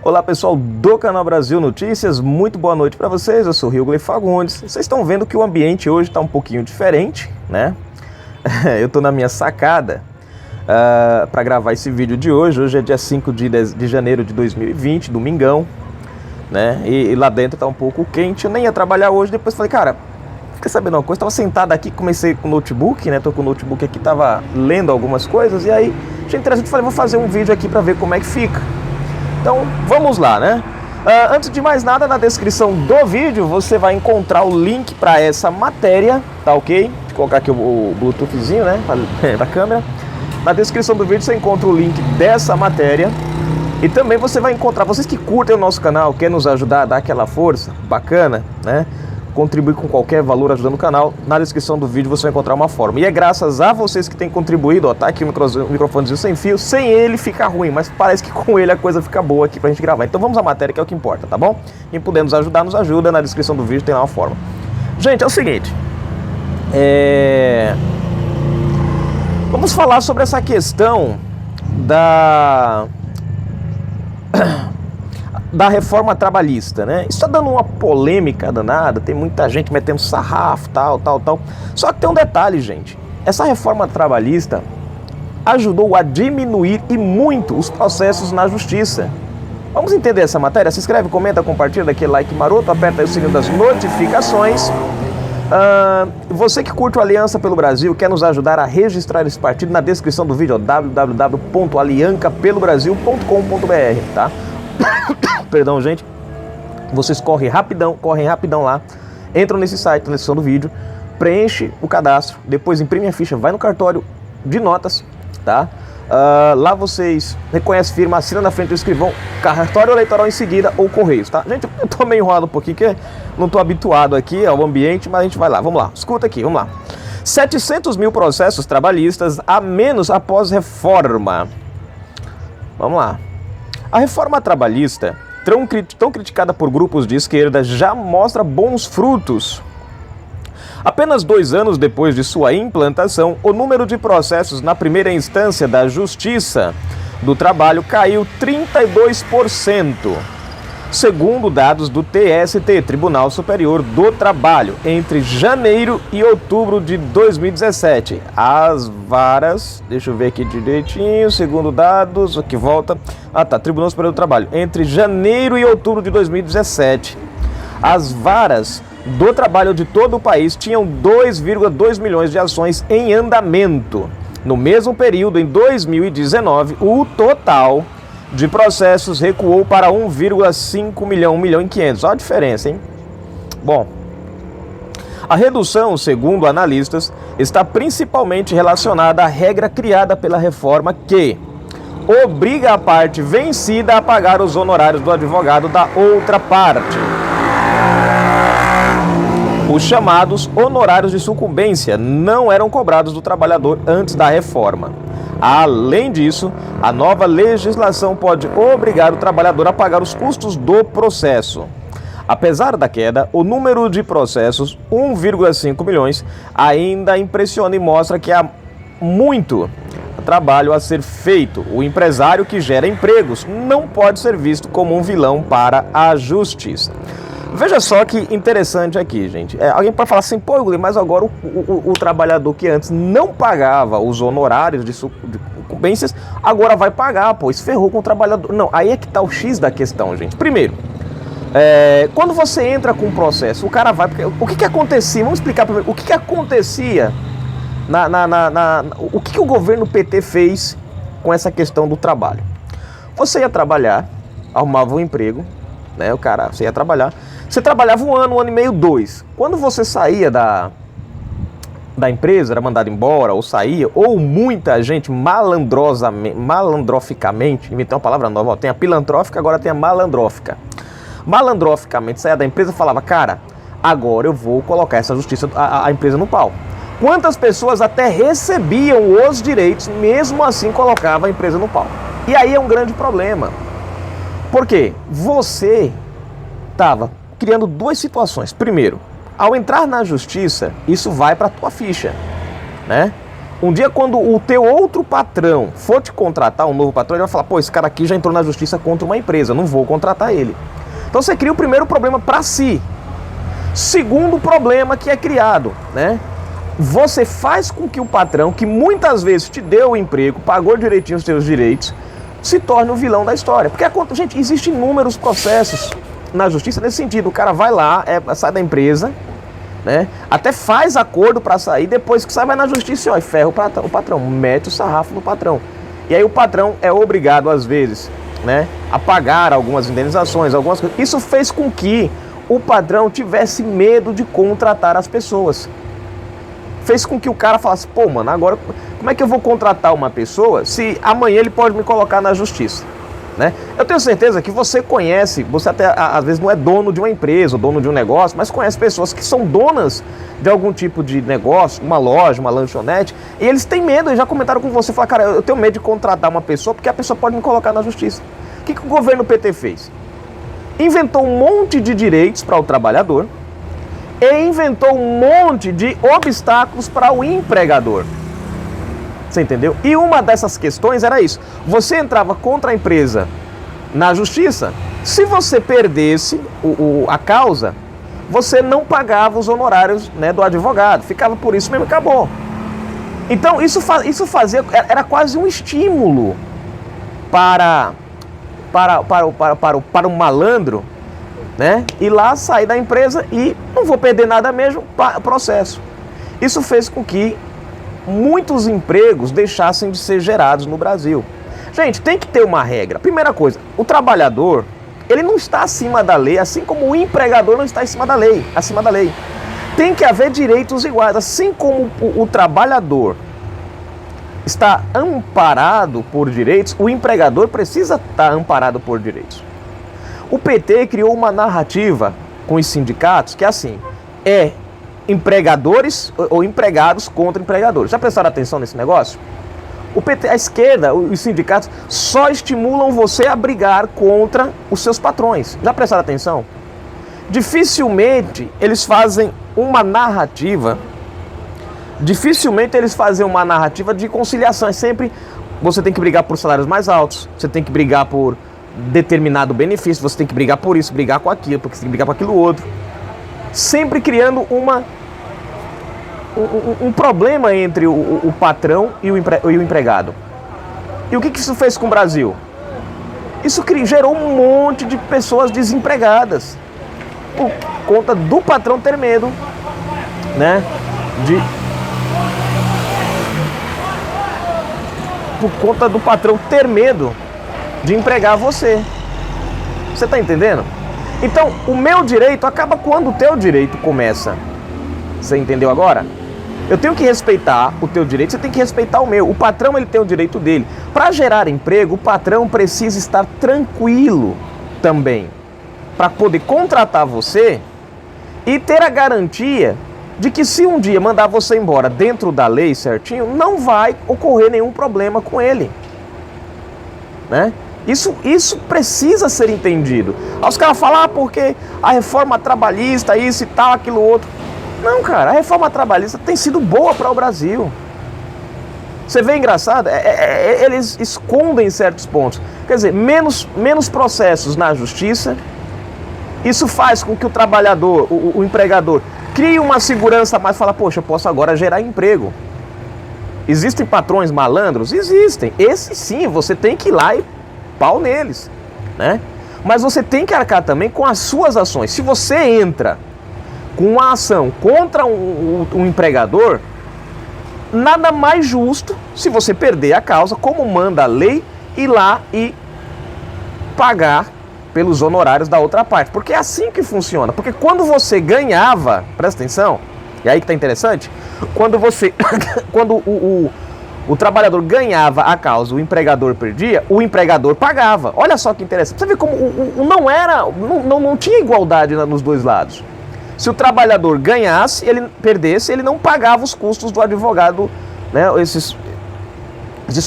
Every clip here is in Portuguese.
Olá pessoal do canal Brasil Notícias, muito boa noite para vocês, eu sou o Riogley Fagundes. Vocês estão vendo que o ambiente hoje está um pouquinho diferente, né? Eu estou na minha sacada para gravar esse vídeo de hoje. Hoje é dia 5 de janeiro de 2020, domingão, né? E lá dentro está um pouco quente, eu nem ia trabalhar hoje, depois falei, cara, fica sabendo uma coisa, estava sentado aqui, comecei com o notebook, né? Tô com o notebook aqui, tava lendo algumas coisas e aí achei interessante, falei, vou fazer um vídeo aqui para ver como é que fica. Então, vamos lá, né? Antes de mais nada, na descrição do vídeo você vai encontrar o link para essa matéria, tá ok? Vou colocar aqui o Bluetoothzinho, né, da câmera. Na descrição do vídeo você encontra o link dessa matéria. E também você vai encontrar, vocês que curtem o nosso canal, querem nos ajudar a dar aquela força bacana, né? Contribuir com qualquer valor ajudando o canal, na descrição do vídeo você vai encontrar uma forma. E é graças a vocês que têm contribuído, ó, tá aqui o microfonezinho sem fio, sem ele fica ruim, mas parece que com ele a coisa fica boa aqui pra gente gravar. Então vamos à matéria, que é o que importa, tá bom? Quem puder nos ajudar, nos ajuda, na descrição do vídeo tem lá uma forma. Gente, é o seguinte, vamos falar sobre essa questão da reforma trabalhista, né? Isso tá dando uma polêmica danada, tem muita gente metendo sarrafo, tal. Só que tem um detalhe, gente. Essa reforma trabalhista ajudou a diminuir e muito os processos na justiça. Vamos entender essa matéria? Se inscreve, comenta, compartilha, dá aquele like maroto, aperta aí o sininho das notificações. Você que curte o Aliança pelo Brasil, quer nos ajudar a registrar esse partido, na descrição do vídeo, www.aliancapelobrasil.com.br, tá? Perdão, gente. Vocês correm rapidão lá, entram nesse site, na descrição do vídeo, preenche o cadastro, depois imprime a ficha, vai no cartório de notas, tá? Lá vocês reconhecem firma, assina na frente do escrivão, cartório eleitoral em seguida ou correios, tá? Gente, eu tô meio enrolado um pouquinho, que não tô habituado aqui ao ambiente, mas a gente vai lá, vamos lá, escuta aqui, vamos lá. 700 mil processos trabalhistas a menos após reforma. Vamos lá. A reforma trabalhista, tão criticada por grupos de esquerda, já mostra bons frutos. Apenas 2 anos depois de sua implantação, o número de processos na primeira instância da Justiça do Trabalho caiu 32%, segundo dados do TST, Tribunal Superior do Trabalho, entre janeiro e outubro de 2017. As varas, deixa eu ver aqui direitinho, segundo dados, aqui volta, Tribunal Superior do Trabalho, entre janeiro e outubro de 2017, as varas do trabalho de todo o país tinham 2,2 milhões de ações em andamento. No mesmo período, em 2019, o total de processos recuou para 1,5 milhão, 1 milhão e 500. Olha a diferença, hein? Bom, a redução, segundo analistas, está principalmente relacionada à regra criada pela reforma que obriga a parte vencida a pagar os honorários do advogado da outra parte, os chamados honorários de sucumbência não eram cobrados do trabalhador antes da reforma. Além disso, a nova legislação pode obrigar o trabalhador a pagar os custos do processo. Apesar da queda, o número de processos, 1,5 milhões, ainda impressiona e mostra que há muito trabalho a ser feito. O empresário que gera empregos não pode ser visto como um vilão para a justiça. Veja só que interessante aqui, gente. Alguém pode falar assim, pô, Yuli, mas agora o trabalhador que antes não pagava os honorários de sucumbências, agora vai pagar, pô, isso ferrou com o trabalhador. Não, aí é que tá o X da questão, gente. Primeiro, quando você entra com um processo, o cara vai... O que acontecia? Vamos explicar primeiro. O que acontecia o que o governo PT fez com essa questão do trabalho? Você ia trabalhar, arrumava um emprego, né? Você ia trabalhar, você trabalhava 1 ano, 1 ano e meio, 2. Quando você saía da empresa, era mandado embora, ou saía, ou muita gente malandroficamente, inventei uma palavra nova, ó, tem a pilantrófica, agora tem a malandrófica. Malandroficamente saía da empresa e falava, cara, agora eu vou colocar essa justiça, a empresa no pau. Quantas pessoas até recebiam os direitos, mesmo assim colocava a empresa no pau. E aí é um grande problema. Por quê? Você estava criando 2 situações. Primeiro, ao entrar na justiça, isso vai para a tua ficha, né? Um dia, quando o teu outro patrão for te contratar, um novo patrão, ele vai falar, pô, esse cara aqui já entrou na justiça contra uma empresa, não vou contratar ele. Então você cria o primeiro problema para si. Segundo problema que é criado, né? Você faz com que o patrão, que muitas vezes te deu o emprego, pagou direitinho os seus direitos, se torne o vilão da história. Porque, gente, existem inúmeros processos na justiça nesse sentido. O cara vai lá, sai da empresa, né? Até faz acordo para sair, depois que sai vai na justiça e ferra o patrão, mete o sarrafo no patrão. E aí o patrão é obrigado, às vezes, né, a pagar algumas indenizações, algumas coisas. Isso fez com que o patrão tivesse medo de contratar as pessoas. Fez com que o cara falasse, pô, mano, agora como é que eu vou contratar uma pessoa se amanhã ele pode me colocar na justiça? Né? Eu tenho certeza que você conhece, você até às vezes não é dono de uma empresa, ou dono de um negócio, mas conhece pessoas que são donas de algum tipo de negócio, uma loja, uma lanchonete, e eles têm medo, eles já comentaram com você, falaram, cara, eu tenho medo de contratar uma pessoa porque a pessoa pode me colocar na justiça. O que o governo PT fez? Inventou um monte de direitos para o trabalhador e inventou um monte de obstáculos para o empregador. Você entendeu? E uma dessas questões era isso. Você entrava contra a empresa na justiça, se você perdesse a causa, você não pagava os honorários, né, do advogado. Ficava por isso mesmo e acabou. Então isso fazia, era quase um estímulo para o malandro, né, ir lá, sair da empresa e não vou perder nada mesmo, processo. Isso fez com que muitos empregos deixassem de ser gerados no Brasil. Gente, tem que ter uma regra. Primeira coisa, o trabalhador, ele não está acima da lei, assim como o empregador não está acima da lei. Tem que haver direitos iguais. Assim como o trabalhador está amparado por direitos, o empregador precisa estar amparado por direitos. O PT criou uma narrativa com os sindicatos que é assim, empregadores ou empregados contra empregadores. Já prestaram atenção nesse negócio? O PT, a esquerda, os sindicatos só estimulam você a brigar contra os seus patrões. Já prestaram atenção? Dificilmente eles fazem uma narrativa de conciliação. É sempre, você tem que brigar por salários mais altos, você tem que brigar por determinado benefício, você tem que brigar por isso, brigar com aquilo, porque você tem que brigar com aquilo outro. Sempre criando um problema entre o patrão e o empregado. E o que isso fez com o Brasil? Isso gerou um monte de pessoas desempregadas por conta do patrão ter medo, né, por conta do patrão ter medo de empregar você. Você está entendendo? Então, o meu direito acaba quando o teu direito começa. Você entendeu agora? Eu tenho que respeitar o teu direito, você tem que respeitar o meu. O patrão, ele tem o direito dele. Para gerar emprego, o patrão precisa estar tranquilo também, para poder contratar você e ter a garantia de que se um dia mandar você embora dentro da lei certinho, não vai ocorrer nenhum problema com ele, né? Isso precisa ser entendido. Aí os caras falam, porque a reforma trabalhista, isso e tal, aquilo outro. Não, cara, a reforma trabalhista tem sido boa para o Brasil. Você vê engraçado? Eles escondem certos pontos. Quer dizer, menos processos na justiça. Isso faz com que o trabalhador, o empregador, crie uma segurança mais, fala, poxa, eu posso agora gerar emprego. Existem patrões malandros? Existem. Esses sim, você tem que ir lá e pau neles, né? Mas você tem que arcar também com as suas ações. Se você entra com uma ação contra um empregador, nada mais justo, se você perder a causa, como manda a lei, ir lá e pagar pelos honorários da outra parte. Porque é assim que funciona. Porque quando você ganhava, presta atenção, e aí que tá interessante, quando o trabalhador ganhava a causa, o empregador perdia, o empregador pagava. Olha só que interessante. Você vê como não tinha igualdade nos dois lados. Se o trabalhador ganhasse, ele perdesse, ele não pagava os custos do advogado, né, esses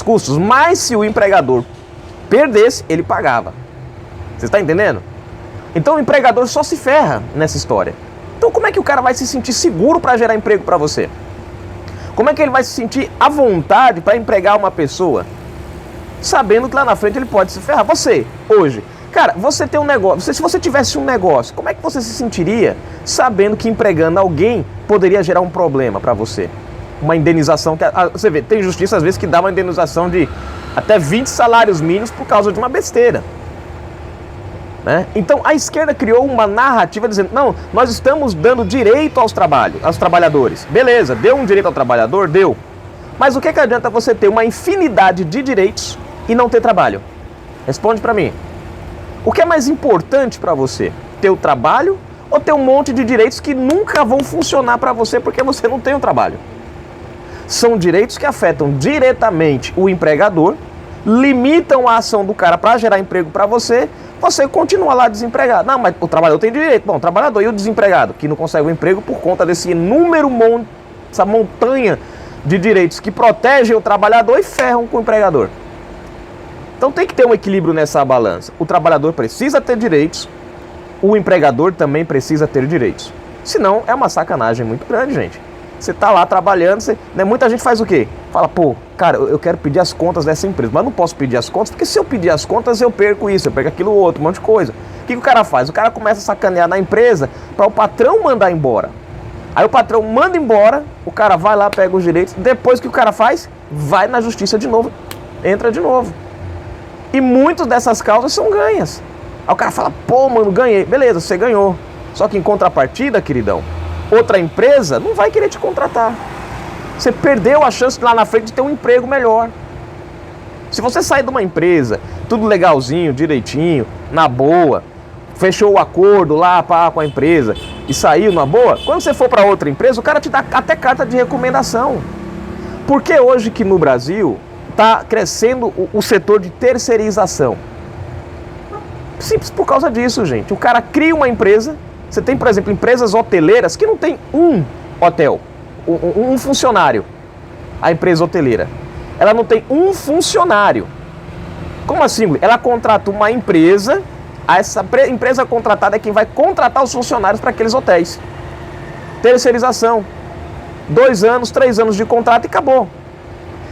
custos. Mas se o empregador perdesse, ele pagava. Você está entendendo? Então o empregador só se ferra nessa história. Então como é que o cara vai se sentir seguro para gerar emprego para você? Como é que ele vai se sentir à vontade para empregar uma pessoa, sabendo que lá na frente ele pode se ferrar? Você, hoje, cara, você tem um negócio, se você tivesse um negócio, como é que você se sentiria sabendo que empregando alguém poderia gerar um problema para você? Uma indenização, que você vê, tem justiça às vezes que dá uma indenização de até 20 salários mínimos por causa de uma besteira. Né? Então a esquerda criou uma narrativa dizendo, não, nós estamos dando direito aos trabalhadores. Beleza, deu um direito ao trabalhador? Deu. Mas o que adianta você ter uma infinidade de direitos e não ter trabalho? Responde pra mim. O que é mais importante pra você? Ter o trabalho ou ter um monte de direitos que nunca vão funcionar pra você porque você não tem o trabalho? São direitos que afetam diretamente o empregador, limitam a ação do cara pra gerar emprego pra você, você continua lá desempregado. Não, mas o trabalhador tem direito. Bom, o trabalhador e o desempregado, que não consegue um emprego por conta desse inúmero essa montanha de direitos que protegem o trabalhador e ferram com o empregador. Então tem que ter um equilíbrio nessa balança. O trabalhador precisa ter direitos, o empregador também precisa ter direitos. Senão é uma sacanagem muito grande, gente. Você tá lá trabalhando, né? Muita gente faz o quê? Fala, pô, cara, eu quero pedir as contas dessa empresa, mas não posso pedir as contas, porque se eu pedir as contas eu perco isso, eu perco aquilo outro, um monte de coisa. O que o cara faz? O cara começa a sacanear na empresa para o patrão mandar embora. Aí o patrão manda embora, o cara vai lá, pega os direitos, depois que o cara faz? Vai na justiça de novo, entra de novo. E muitas dessas causas são ganhas. Aí o cara fala, pô, mano, ganhei. Beleza, você ganhou. Só que em contrapartida, queridão, outra empresa não vai querer te contratar. Você perdeu a chance lá na frente de ter um emprego melhor. Se você sair de uma empresa, tudo legalzinho, direitinho, na boa, fechou o acordo lá com a empresa e saiu na boa, quando você for para outra empresa, o cara te dá até carta de recomendação. Por que hoje que no Brasil está crescendo o setor de terceirização? Simples por causa disso, gente. O cara cria uma empresa. Você tem, por exemplo, empresas hoteleiras que não tem um hotel, um funcionário. A empresa hoteleira, ela não tem um funcionário. Como assim? Ela contrata uma empresa, essa empresa contratada é quem vai contratar os funcionários para aqueles hotéis. Terceirização. 2 anos, 3 anos de contrato e acabou.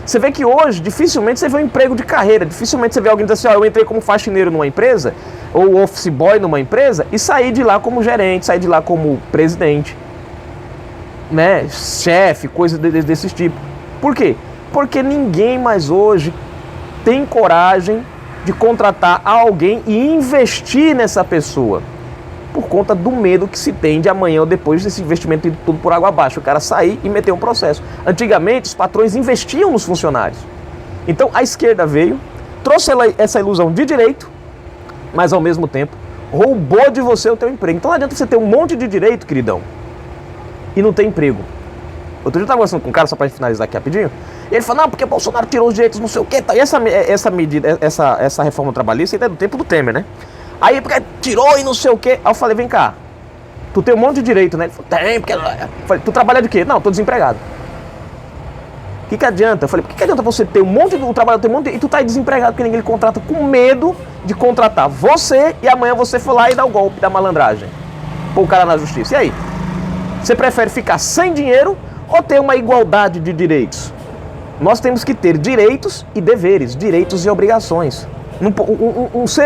Você vê que hoje, dificilmente você vê um emprego de carreira, dificilmente você vê alguém dizer assim, ó, eu entrei como faxineiro numa empresa, ou office boy numa empresa, e saí de lá como gerente, saí de lá como presidente, né, chefe, coisa desse tipo. Por quê? Porque ninguém mais hoje tem coragem de contratar alguém e investir nessa pessoa, por conta do medo que se tem de amanhã ou depois desse investimento ir tudo por água abaixo, o cara sair e meter um processo. Antigamente, os patrões investiam nos funcionários. Então, a esquerda veio, trouxe essa ilusão de direito, mas, ao mesmo tempo, roubou de você o teu emprego. Então, não adianta você ter um monte de direito, queridão, e não ter emprego. Outro dia eu estava conversando com um cara, só para finalizar aqui rapidinho, e ele falou, não, porque Bolsonaro tirou os direitos, não sei o quê. E essa medida, essa reforma trabalhista, ainda é do tempo do Temer, né? Aí, porque tirou e não sei o quê. Aí eu falei, vem cá, tu tem um monte de direito, né? Ele falou, tem, porque... Eu falei, tu trabalha de quê? Não, tô desempregado. O que adianta? Eu falei, por que adianta você ter um monte de trabalho, ter um monte de... e tu tá aí desempregado porque ninguém lhe contrata, com medo de contratar você e amanhã você for lá e dar o golpe da malandragem, pôr o cara na justiça. E aí? Você prefere ficar sem dinheiro ou ter uma igualdade de direitos? Nós temos que ter direitos e deveres, direitos e obrigações.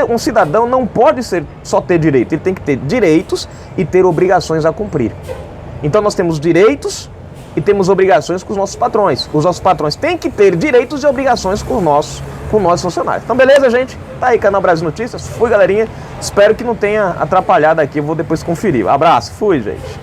Um cidadão não pode só ter direito, ele tem que ter direitos e ter obrigações a cumprir. Então nós temos direitos e temos obrigações com os nossos patrões. Os nossos patrões têm que ter direitos e obrigações com nós funcionários. Então beleza, gente? Tá aí, Canal Brasil Notícias. Fui, galerinha. Espero que não tenha atrapalhado aqui, eu vou depois conferir. Abraço, fui, gente.